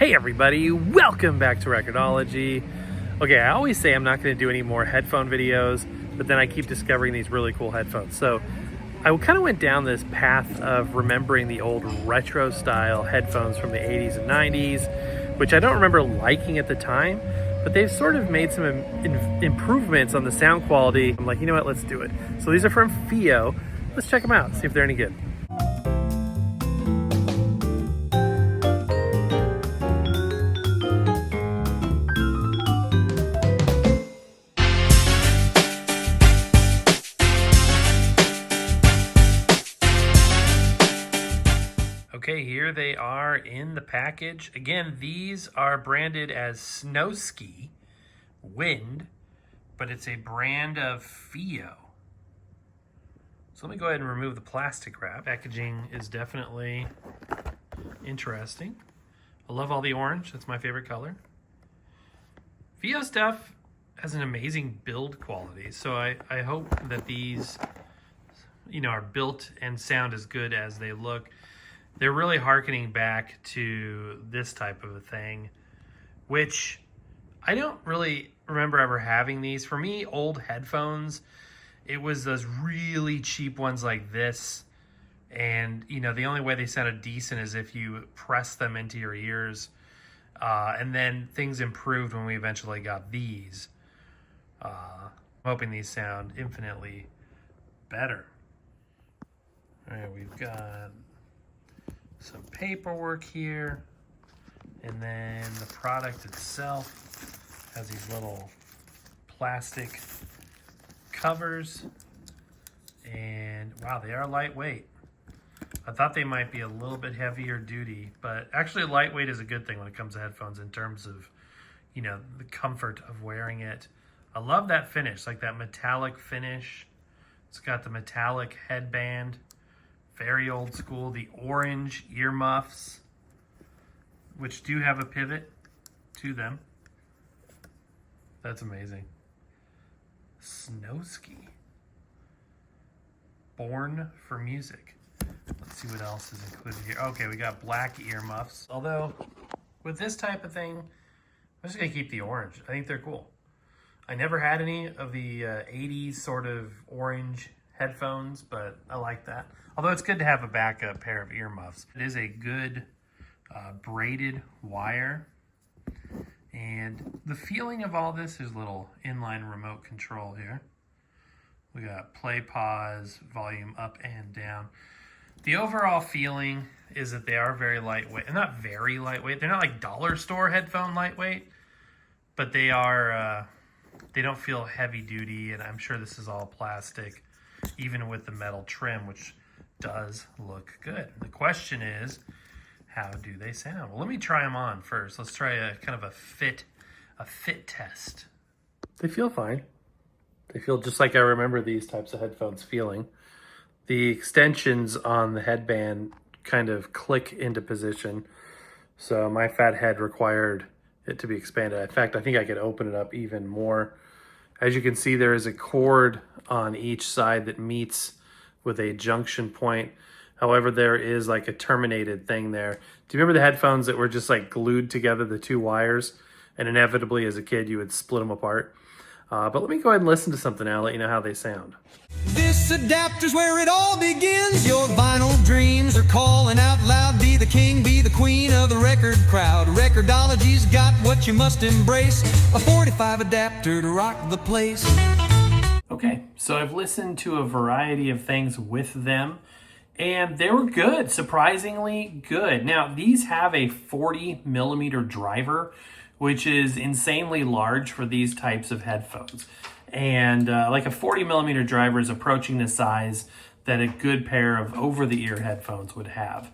Hey everybody, welcome back to Record-ology. Okay, I always say I'm not going to do any more headphone videos, but then I keep discovering these really cool headphones. So I kind of went down this path of remembering the old retro style headphones from the 80s and 90s, which I don't remember liking at the time, but they've sort of made some improvements on the sound quality. I'm like, you know what, let's do it. So these are from Fio. Let's check them out, see if they're any good. Okay, here they are in the package. Again, these are branded as SnowSky Wind, but it's a brand of Fio. So let me go ahead and remove the plastic wrap. Packaging is definitely interesting. I love all the orange, that's my favorite color. Fio stuff has an amazing build quality, so I hope that these, are built and sound as good as they look. They're really hearkening back to this type of a thing, which I don't really remember ever having these. For me, old headphones, it was those really cheap ones like this. And, the only way they sounded decent is if you press them into your ears. And then things improved when we eventually got these. I'm hoping these sound infinitely better. All right, we've got some paperwork here, and then the product itself has these little plastic covers, and wow, they are lightweight. I thought they might be a little bit heavier duty, but actually lightweight is a good thing when it comes to headphones in terms of, the comfort of wearing it. I love that finish, like that metallic finish. It's got the metallic headband. Very old school, the orange earmuffs, which do have a pivot to them. That's amazing. SnowSky. Born for music. Let's see what else is included here. Okay, we got black earmuffs. Although, with this type of thing, I'm just going to keep the orange. I think they're cool. I never had any of the 80s sort of orange headphones, but I like that. Although it's good to have a backup pair of earmuffs. It is a good braided wire. And the feeling of all this is a little inline remote control here. We got play, pause, volume up and down. The overall feeling is that they are very lightweight. And not very lightweight. They're not like dollar store headphone lightweight, but they are, they don't feel heavy duty, and I'm sure this is all plastic, even with the metal trim, which does look good. The question is, how do they sound? Well, let me try them on first. Let's try a kind of a fit test. They feel fine. They feel just like I remember these types of headphones feeling. The extensions on the headband kind of click into position. So my fat head required it to be expanded. In fact, I think I could open it up even more. As you can see, there is a cord on each side that meets with a junction point. However, there is like a terminated thing there. Do you remember the headphones that were just like glued together, the two wires? And inevitably, as a kid, you would split them apart. But let me go ahead and listen to something now, let you know how they sound. This adapter's where it all begins. Your vinyl dreams are calling out loud. Be the king, be the queen of the record crowd. Record-ology's got what you must embrace. A 45 adapter to rock the place. Okay, so I've listened to a variety of things with them, and they were good, surprisingly good. Now, these have a 40 millimeter driver, which is insanely large for these types of headphones. And like a 40 millimeter driver is approaching the size that a good pair of over-the-ear headphones would have.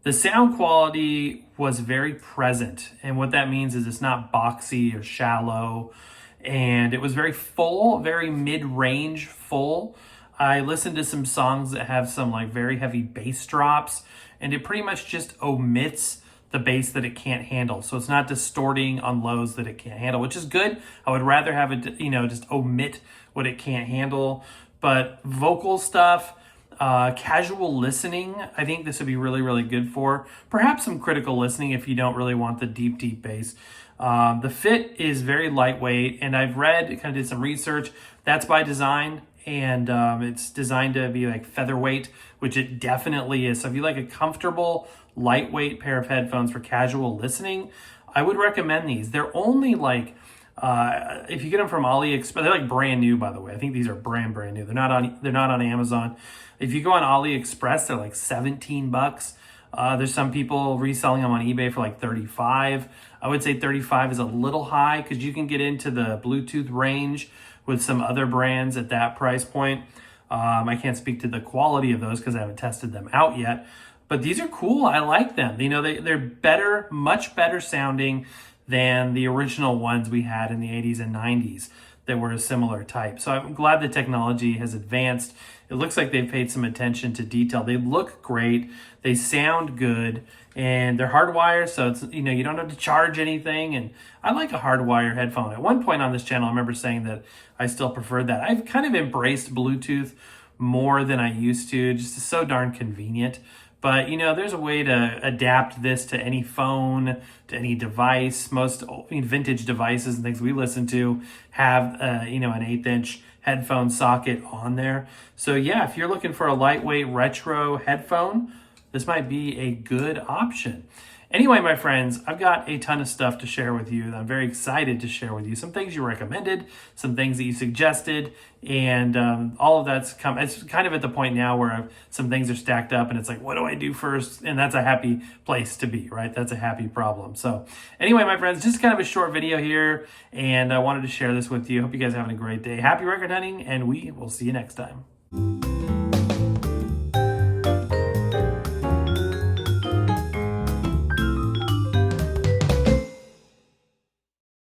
The sound quality was very present, and what that means is it's not boxy or shallow, and it was very full, very mid-range full. I listened to some songs that have some like very heavy bass drops, and it pretty much just omits the bass that it can't handle. So it's not distorting on lows that it can't handle, which is good. I would rather have it, just omit what it can't handle. But vocal stuff, Casual listening, I think this would be really, really good for. Perhaps some critical listening if you don't really want the deep, deep bass. The fit is very lightweight, and I've read, kind of did some research, that's by design, and it's designed to be like featherweight, which it definitely is. So if you like a comfortable, lightweight pair of headphones for casual listening, I would recommend these. They're only like, if you get them from AliExpress, they're like brand new, by the way. I think these are brand new. They're not on Amazon. If you go on AliExpress, they're like 17 bucks. There's some people reselling them on eBay for like 35. I would say 35 is a little high because you can get into the Bluetooth range with some other brands at that price point. I can't speak to the quality of those because I haven't tested them out yet. But these are cool. I like them. You know, they're better, much better sounding than the original ones we had in the 80s and 90s that were a similar type. So I'm glad the technology has advanced. It looks like they've paid some attention to detail. They look great. They sound good, and they're hardwired, so it's, you know, you don't have to charge anything. And I like a hardwire headphone. At one point on this channel, I remember saying that I still preferred that. I've kind of embraced Bluetooth more than I used to. Just it's so darn convenient. But, you know, there's a way to adapt this to any phone, to any device. Most vintage devices and things we listen to have, you know, an 1/8" headphone socket on there. So, yeah, if you're looking for a lightweight retro headphone, this might be a good option. Anyway, my friends, I've got a ton of stuff to share with you. I'm very excited to share with you some things you recommended, some things that you suggested, and all of that's come. It's kind of at the point now where some things are stacked up, and it's like, what do I do first? And that's a happy place to be, right? That's a happy problem. So anyway, my friends, just kind of a short video here, and I wanted to share this with you. Hope you guys are having a great day. Happy record hunting, and we will see you next time.